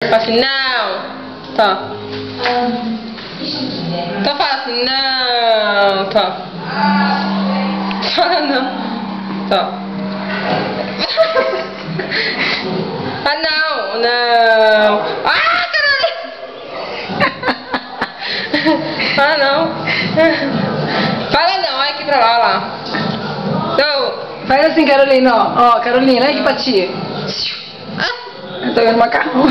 Fala assim, não. Tá. Então fala assim, não. Tá. Fala não. Tá. Ah, não. Não. Ah, caralho. Fala não. Fala não. Olha aqui pra lá. Não. Faz assim, Carolina, ó. Ó, Carolina, olha aqui pra ti. Eu tô vendo macarrão.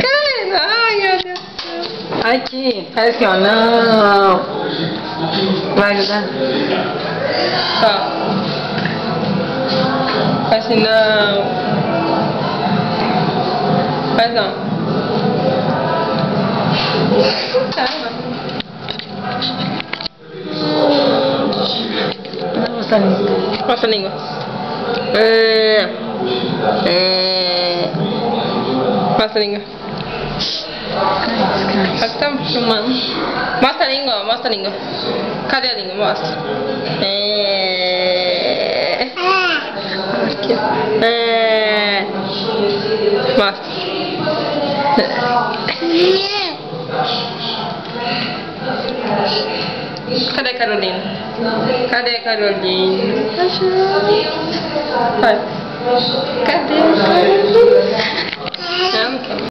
Carolina, ai, meu Deus. Aqui, faz assim, ó. Não. Vai ajudar? Tá. Faz assim, não. Faz não. Caramba. Mostra a língua. Mostra a língua. Mostra a língua. Só que tá filmando. Mostra a língua, ó. Mostra a língua. Cadê a língua? Mostra. Aqui. Mostra. Cadê a Carolina? Cadê a Carolina? Vai. Cadê a Carolina?